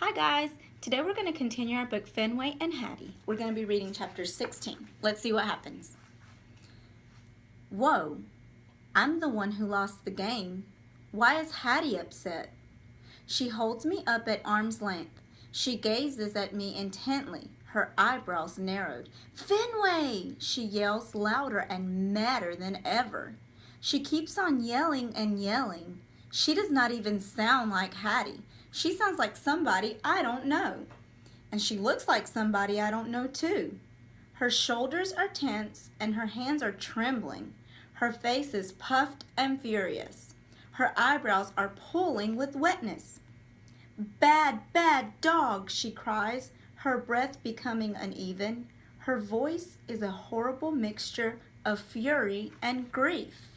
Hi guys! Today we're going to continue our book Fenway and Hattie. We're going to be reading chapter 16. Let's see what happens. Whoa! I'm the one who lost the game. Why is Hattie upset? She holds me up at arm's length. She gazes at me intently, her eyebrows narrowed. Fenway! She yells louder and madder than ever. She keeps on yelling and yelling. She does not even sound like Hattie. She sounds like somebody I don't know. And she looks like somebody I don't know too. Her shoulders are tense and her hands are trembling. Her face is puffed and furious. Her eyebrows are pulling with wetness. Bad, bad dog, she cries, her breath becoming uneven. Her voice is a horrible mixture of fury and grief.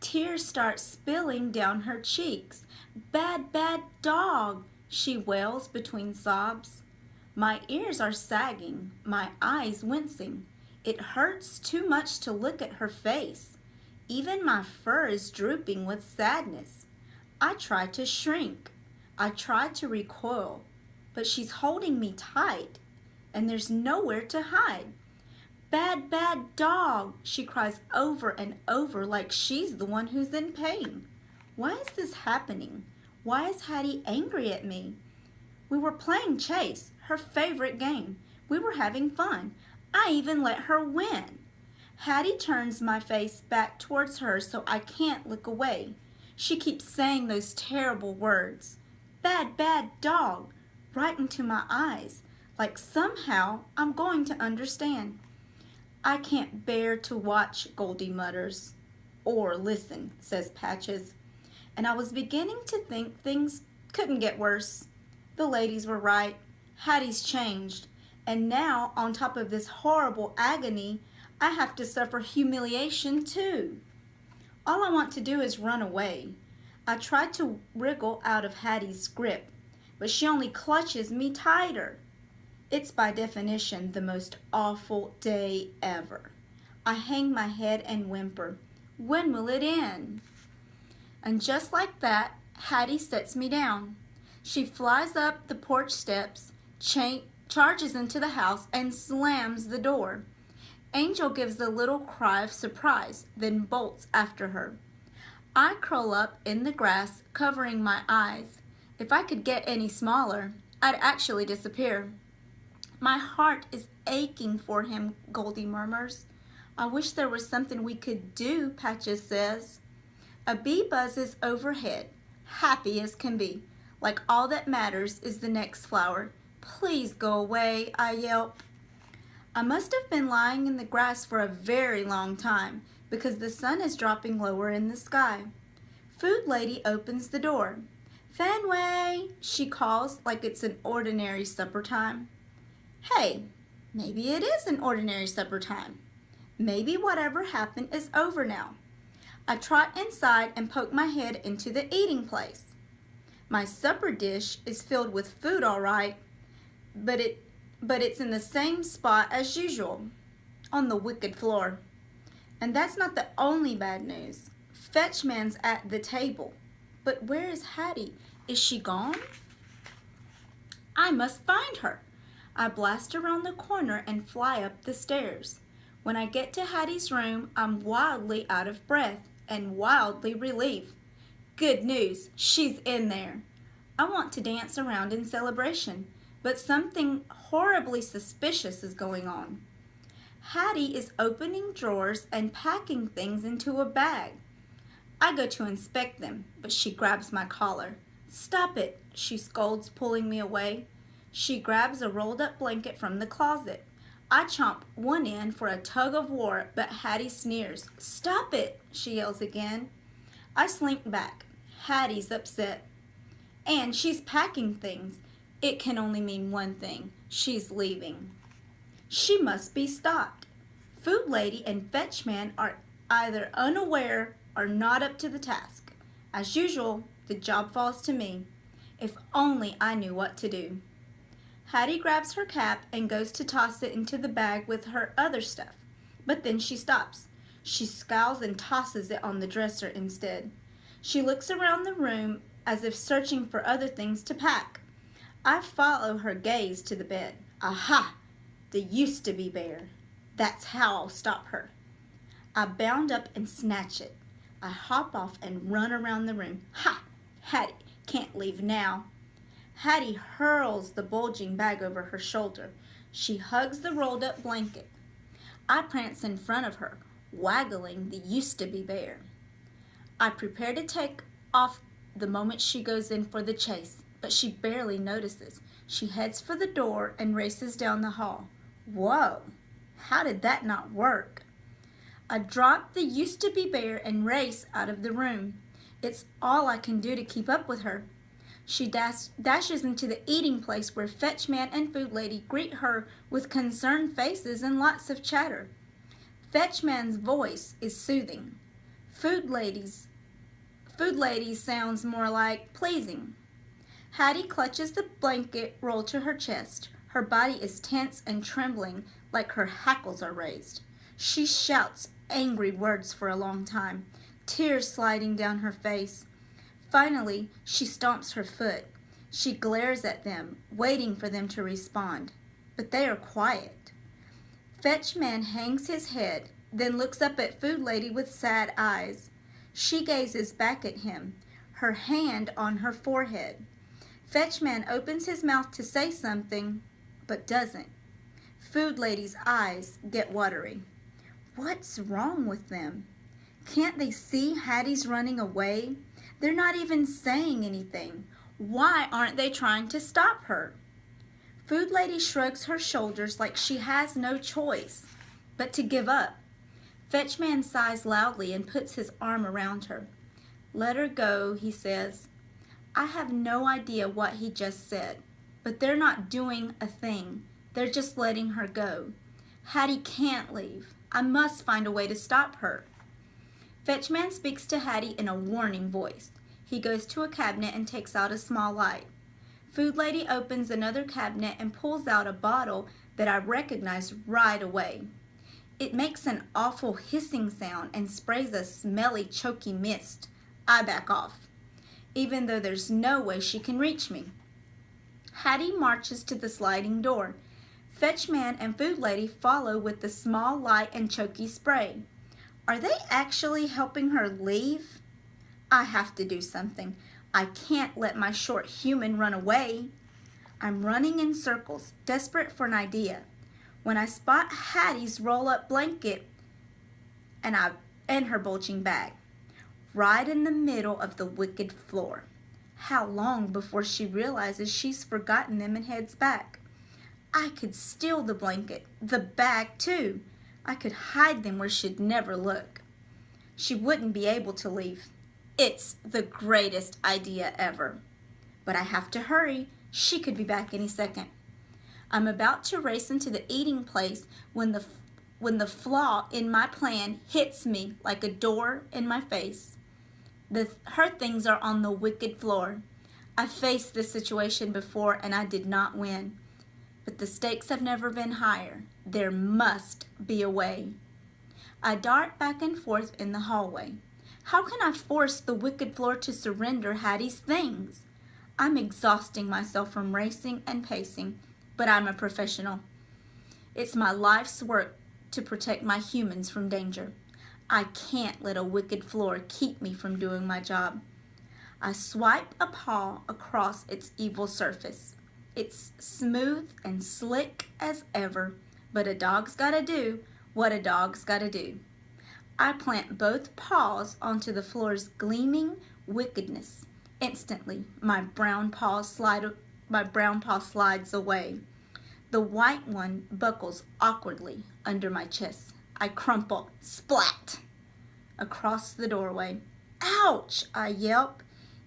Tears start spilling down her cheeks. Bad, bad dog, she wails between sobs. My ears are sagging, my eyes wincing. It hurts too much to look at her face. Even my fur is drooping with sadness. I try to shrink. I try to recoil, but she's holding me tight, and there's nowhere to hide. Bad, bad dog, she cries over and over like she's the one who's in pain. Why is this happening? Why is Hattie angry at me? We were playing chase, her favorite game. We were having fun. I even let her win. Hattie turns my face back towards her so I can't look away. She keeps saying those terrible words. Bad, bad dog, right into my eyes, like somehow I'm going to understand. I can't bear to watch, Goldie mutters. Or listen, says Patches. And I was beginning to think things couldn't get worse. The ladies were right. Hattie's changed. And now, on top of this horrible agony, I have to suffer humiliation too. All I want to do is run away. I try to wriggle out of Hattie's grip, but she only clutches me tighter. It's by definition the most awful day ever. I hang my head and whimper. When will it end? And just like that, Hattie sets me down. She flies up the porch steps, charges into the house, and slams the door. Angel gives a little cry of surprise, then bolts after her. I curl up in the grass, covering my eyes. If I could get any smaller, I'd actually disappear. My heart is aching for him, Goldie murmurs. I wish there was something we could do, Patches says. A bee buzzes overhead, happy as can be, like all that matters is the next flower. Please go away, I yelp. I must have been lying in the grass for a very long time, because the sun is dropping lower in the sky. Food Lady opens the door. Fenway, she calls like it's an ordinary supper time. Hey, maybe it is an ordinary supper time. Maybe whatever happened is over now. I trot inside and poke my head into the eating place. My supper dish is filled with food all right, but it's in the same spot as usual, on the wicked floor. And that's not the only bad news. Fetchman's at the table. But where is Hattie? Is she gone? I must find her. I blast around the corner and fly up the stairs. When I get to Hattie's room, I'm wildly out of breath and wildly relieved. Good news, she's in there. I want to dance around in celebration, but something horribly suspicious is going on. Hattie is opening drawers and packing things into a bag. I go to inspect them, but she grabs my collar. Stop it, she scolds, pulling me away. She grabs a rolled-up blanket from the closet. I chomp one end for a tug of war, but Hattie sneers. Stop it, she yells again. I slink back. Hattie's upset. And she's packing things. It can only mean one thing. She's leaving. She must be stopped. Food Lady and Fetchman are either unaware or not up to the task. As usual, the job falls to me. If only I knew what to do. Hattie grabs her cap and goes to toss it into the bag with her other stuff. But then she stops. She scowls and tosses it on the dresser instead. She looks around the room as if searching for other things to pack. I follow her gaze to the bed. Aha! The used-to-be bear. That's how I'll stop her. I bound up and snatch it. I hop off and run around the room. Ha! Hattie can't leave now. Hattie hurls the bulging bag over her shoulder. She hugs the rolled-up blanket. I prance in front of her, waggling the used-to-be bear. I prepare to take off the moment she goes in for the chase, but she barely notices. She heads for the door and races down the hall. Whoa! How did that not work? I drop the used-to-be bear and race out of the room. It's all I can do to keep up with her. She dashes into the eating place where Fetch Man and Food Lady greet her with concerned faces and lots of chatter. Fetch Man's voice is soothing. Food Lady's sounds more like pleasing. Hattie clutches the blanket rolled to her chest. Her body is tense and trembling like her hackles are raised. She shouts angry words for a long time, tears sliding down her face. Finally, she stomps her foot. She glares at them, waiting for them to respond. But they are quiet. Fetch Man hangs his head, then looks up at Food Lady with sad eyes. She gazes back at him, her hand on her forehead. Fetch Man opens his mouth to say something, but doesn't. Food Lady's eyes get watery. What's wrong with them? Can't they see Hattie's running away? They're not even saying anything. Why aren't they trying to stop her? Food Lady shrugs her shoulders like she has no choice but to give up. Fetch Man sighs loudly and puts his arm around her. Let her go, he says. I have no idea what he just said, but they're not doing a thing. They're just letting her go. Hattie can't leave. I must find a way to stop her. Fetch Man speaks to Hattie in a warning voice. He goes to a cabinet and takes out a small light. Food Lady opens another cabinet and pulls out a bottle that I recognize right away. It makes an awful hissing sound and sprays a smelly, choky mist. I back off, even though there's no way she can reach me. Hattie marches to the sliding door. Fetch Man and Food Lady follow with the small light and choky spray. Are they actually helping her leave? I have to do something. I can't let my short human run away. I'm running in circles, desperate for an idea, when I spot Hattie's roll-up blanket and her bulging bag, right in the middle of the wicked floor. How long before she realizes she's forgotten them and heads back? I could steal the blanket, the bag too. I could hide them where she'd never look. She wouldn't be able to leave. It's the greatest idea ever. But I have to hurry. She could be back any second. I'm about to race into the eating place when the flaw in my plan hits me like a door in my face. Her things are on the wicked floor. I faced this situation before and I did not win. But the stakes have never been higher. There must be a way. I dart back and forth in the hallway. How can I force the wicked floor to surrender Hattie's things? I'm exhausting myself from racing and pacing, but I'm a professional. It's my life's work to protect my humans from danger. I can't let a wicked floor keep me from doing my job. I swipe a paw across its evil surface. It's smooth and slick as ever, but a dog's gotta do what a dog's gotta do. I plant both paws onto the floor's gleaming wickedness. Instantly, my brown paw slides away. The white one buckles awkwardly under my chest. I crumple, splat, across the doorway. Ouch, I yelp.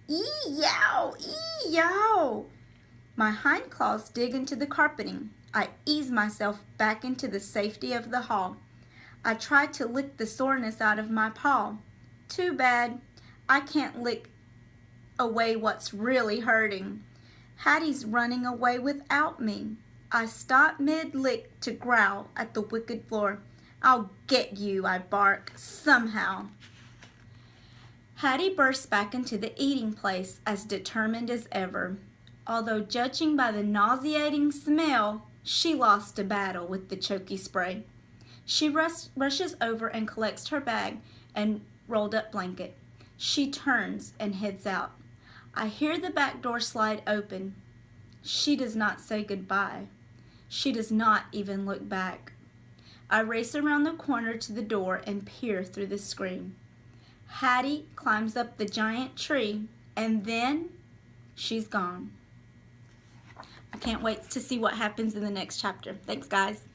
Ee-yow, ee-yow. My hind claws dig into the carpeting. I ease myself back into the safety of the hall. I try to lick the soreness out of my paw. Too bad. I can't lick away what's really hurting. Hattie's running away without me. I stop mid-lick to growl at the wicked floor. I'll get you, I bark, somehow. Hattie burst back into the eating place as determined as ever. Although judging by the nauseating smell, she lost a battle with the choky spray. She rushes over and collects her bag and rolled up blanket. She turns and heads out. I hear the back door slide open. She does not say goodbye. She does not even look back. I race around the corner to the door and peer through the screen. Hattie climbs up the giant tree, and then she's gone. I can't wait to see what happens in the next chapter. Thanks, guys.